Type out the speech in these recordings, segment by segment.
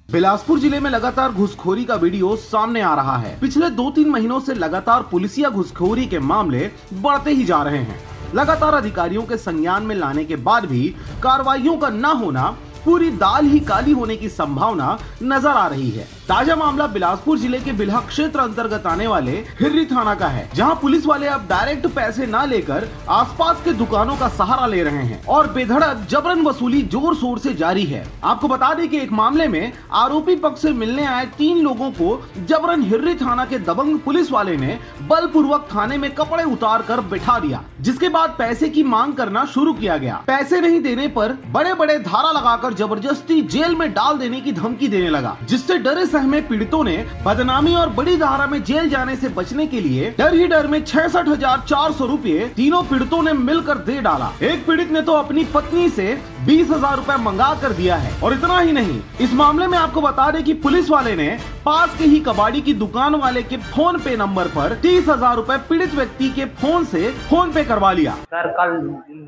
बिलासपुर जिले में लगातार घुसखोरी का वीडियो सामने आ रहा है। पिछले 2-3 महीनों से लगातार पुलिसिया घुसखोरी के मामले बढ़ते ही जा रहे हैं। लगातार अधिकारियों के संज्ञान में लाने के बाद भी कार्रवाइयों का न होना पूरी दाल ही काली होने की संभावना नजर आ रही है। ताजा मामला बिलासपुर जिले के बिल्हा क्षेत्र अंतर्गत आने वाले हिर्री थाना का है, जहां पुलिस वाले अब डायरेक्ट पैसे न लेकर आसपास के दुकानों का सहारा ले रहे हैं और बेधड़क जबरन वसूली जोर शोर से जारी है। आपको बता दें कि एक मामले में आरोपी पक्ष से मिलने आए 3 लोगों को जबरन हिर्री थाना के दबंग पुलिस वाले ने बलपूर्वक थाने में कपड़े उतार कर बैठा दिया, जिसके बाद पैसे की मांग करना शुरू किया गया। पैसे नहीं देने पर बड़े बड़े धारा लगाकर जबरदस्ती जेल में डाल देने की धमकी देने लगा, जिससे डरे सहमे पीड़ितों ने बदनामी और बड़ी धारा में जेल जाने से बचने के लिए डर ही डर में 66,400 रुपए तीनों पीड़ितों ने मिलकर दे डाला। एक पीड़ित ने तो अपनी पत्नी से 20,000 रुपए मंगा कर दिया है। और इतना ही नहीं, इस मामले में आपको बता दें कि पुलिस वाले ने पास के ही कबाड़ी की दुकान वाले के फोन पे नंबर पर 30,000 रुपए पीड़ित व्यक्ति के फोन से फोन पे करवा लिया। सर, कल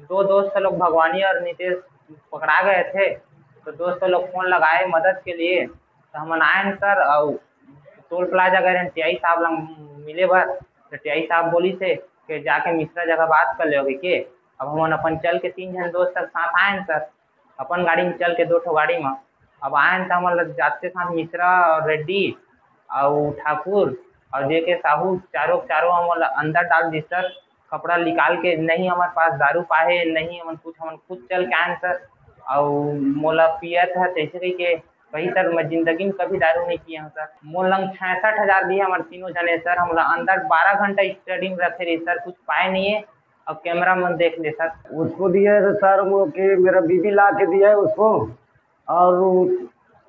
2 दोस्त लोग भगवानी और नीतीश पकड़ा गए थे, तो दोस्त लोग फोन लगाए मदद के लिए, तो हम आए सर। और टोल प्लाजा गए टीआई साहब लंग मिले भर, तो टीआई साहब बोली से कि जाके मिश्रा जगह बात कर लोगे के। अब हम अपन चल के 3 जन दोस्त तक साथ आए सर, अपन गाड़ी में चल के 2 ठो गाड़ी में अब आए तो हम जाते साथ मिश्रा और रेड्डी और ठाकुर और जेके साहू चारों हम अंदर डाल दी सर। कपड़ा निकाल के, नहीं हमारे पास दारू पाए, नहीं हम कुछ, हम खुद चल के आए सर। और मोला पिया था जैसे कही के वही सर, मैं जिंदगी में कभी दारू नहीं पिया हूँ सर। मोल लंग 66,000 दिए हमारे तीनों जने सर। हम अंदर 12 घंटा स्टडी में रखे रहे सर, कुछ पाए नहीं है। अब कैमरा में देख ले सर। उसको दिया है सर, वो कि मेरा बीबी ला के दिया है उसको, और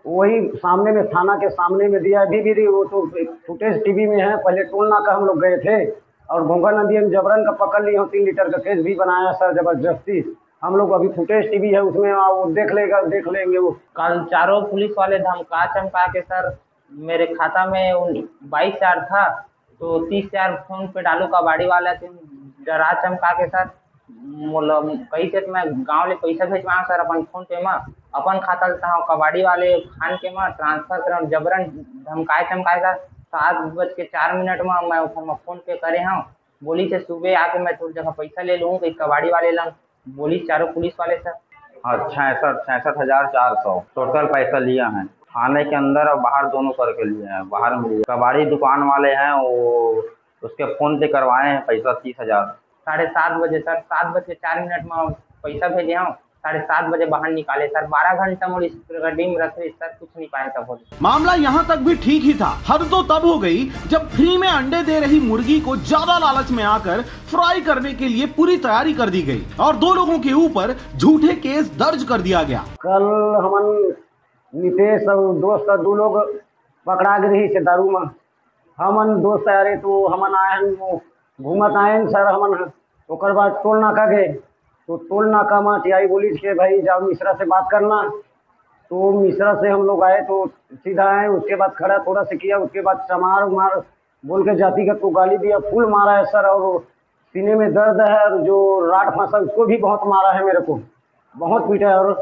वही सामने में, थाना के सामने में दिया है बीबी। वो तो फुटेज टीवी में है। पहले टोल नाका हम लोग गए थे और घोंघा नदी में जबरन का पकड़ लिए, 3 लीटर का केस भी बनाया सर जबरदस्ती। हम लोग अभी फुटेज टीवी है उसमें, वो देख लेंगे वो। कल चारों पुलिस वाले धमका चमका के सर, मेरे खाता में 22,000 था, तो 30,000 फोन पे डालू कबाड़ी वाला के डरा चमका के सर। कही थे मैं गाँव ले पैसा भेजवा सर अपन फोन पे में, अपन खाता लेता हूँ कबाड़ी वाले खान के में ट्रांसफर कर, जबरन धमकाए चमकाए सर। 7:04 में मैं फोन पे करे हूँ, बोली से सुबह आके मैं थोड़ी जगह पैसा ले लूँ कबाड़ी वाले लंग, बोली चारों पुलिस वाले सर। हाँ, 66,400 टोटल पैसा लिया है। थाने के अंदर और बाहर दोनों करके लिए हैं। बाहर में लिए कबाड़ी दुकान वाले हैं, वो उसके फोन पे करवाए हैं पैसा 30,000। 7:30 बजे सर, 7:04 में पैसा भेजे हूँ, 7:30 बजे बाहर निकाले सर। 12 घंटा मोड़ गड्डी में रखे सर, कुछ नहीं पाए तब। मामला यहाँ तक भी ठीक ही था। हद तो तब हो गई जब फ्री में अंडे दे रही मुर्गी को ज्यादा लालच में आकर फ्राई करने के लिए पूरी तैयारी कर दी गई और 2 लोगों के ऊपर झूठे केस दर्ज कर दिया गया। कल हमन नीतीश और दोस्त 2 लोग पकड़ा गए से दारू में। हमन दोस्त आए तो हमन आए घूमत आए सर। हमन ओकर बाद टोल नाका गए, तो टोल नाका में टीआई बोली कि भाई जाओ मिश्रा से बात करना। तो मिश्रा से हम लोग आए तो सीधा आए, उसके बाद खड़ा थोड़ा से किया, उसके बाद चमार उमार बोल के जातिगत को गाली दिया, फुल मारा है सर। और सीने में दर्द है, और जो राड फंसा उसको भी बहुत मारा है, मेरे को बहुत पीटा है। और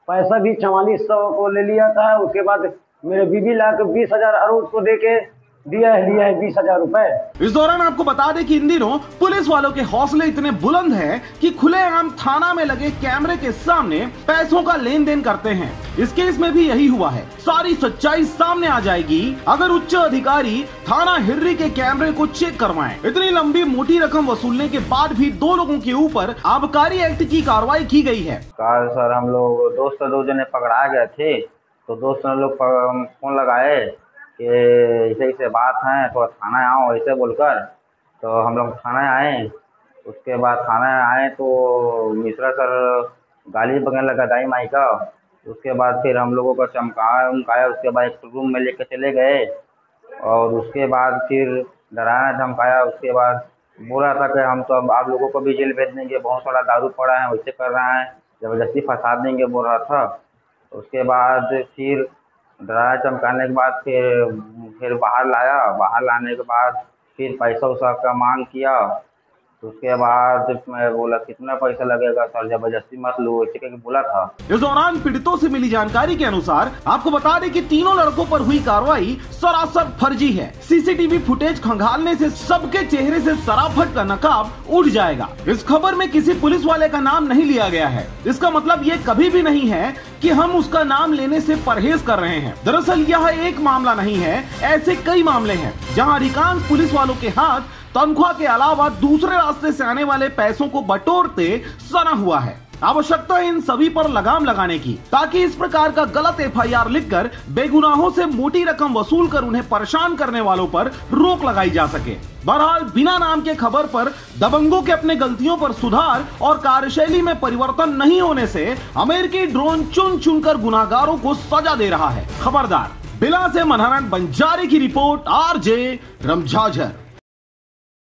पैसा भी 4400 को ले लिया था। उसके बाद मेरे बीबी ला के 20,000 और उसको दे के दिया है 20,000 रुपए। इस दौरान आपको बता दें कि इन दिनों पुलिस वालों के हौसले इतने बुलंद हैं कि खुलेआम थाना में लगे कैमरे के सामने पैसों का लेन देन करते हैं। इस केस में भी यही हुआ है। सारी सच्चाई सामने आ जाएगी अगर उच्च अधिकारी थाना हिर्री के कैमरे को चेक करवाएं। इतनी लंबी मोटी रकम वसूलने के बाद भी 2 लोगों के ऊपर आबकारी एक्ट की कार्रवाई की गई है। कल सर हम लोग दोस्त 2 जने पकड़ा गए थे, तो दोस्त लोग फोन लगाए कि ऐसे बात है, तो थाना आओ ऐसे बोलकर। तो हम लोग थाना आए। उसके बाद थाना आए तो मिश्रा सर गाली बगने लगा दाई माई का। उसके बाद फिर हम लोगों को चमकाया। उसके बाद एक रूम में लेके चले गए और उसके बाद फिर डराया धमकाया। उसके बाद बोला था कि हम तो अब आप लोगों को भी जेल भेज देंगे, बहुत सारा दारू पड़ा है, वैसे कर रहा है, जबरदस्ती फंसा देंगे बोल रहा था। उसके बाद फिर डराया चमकाने के बाद फिर बाहर लाया। बाहर लाने के बाद फिर पैसा उसा का मांग किया। तो उसके बाद मैं बोला कितना पैसा लगेगा सर, जबरदस्ती मत लो, ऐसे करके बोला था। इस दौरान पीड़ितों से मिली जानकारी के अनुसार आपको बता दें कि तीनों लड़कों पर हुई कार्रवाई सरासर फर्जी है। सीसीटीवी फुटेज खंगालने से सबके चेहरे से सराफत का नकाब उठ जाएगा। इस खबर में किसी पुलिस वाले का नाम नहीं लिया गया है। इसका मतलब ये कभी भी नहीं है कि हम उसका नाम लेने से परहेज कर रहे हैं। दरअसल यह एक मामला नहीं है, ऐसे कई मामले हैं जहां अधिकांश पुलिस वालों के हाथ तनख्वाह के अलावा दूसरे रास्ते से आने वाले पैसों को बटोरते सना हुआ है। आवश्यकता है इन सभी पर लगाम लगाने की, ताकि इस प्रकार का गलत FIR लिखकर बेगुनाहों से मोटी रकम वसूल कर उन्हें परेशान करने वालों पर रोक लगाई जा सके। बहरहाल बिना नाम के खबर पर दबंगों के अपने गलतियों पर सुधार और कार्यशैली में परिवर्तन नहीं होने से अमेरिकी ड्रोन चुन चुनकर गुनाहगारों को सजा दे रहा है। खबरदार। बिला से मनहरन बंजारे की रिपोर्ट, RJ रमझाझर।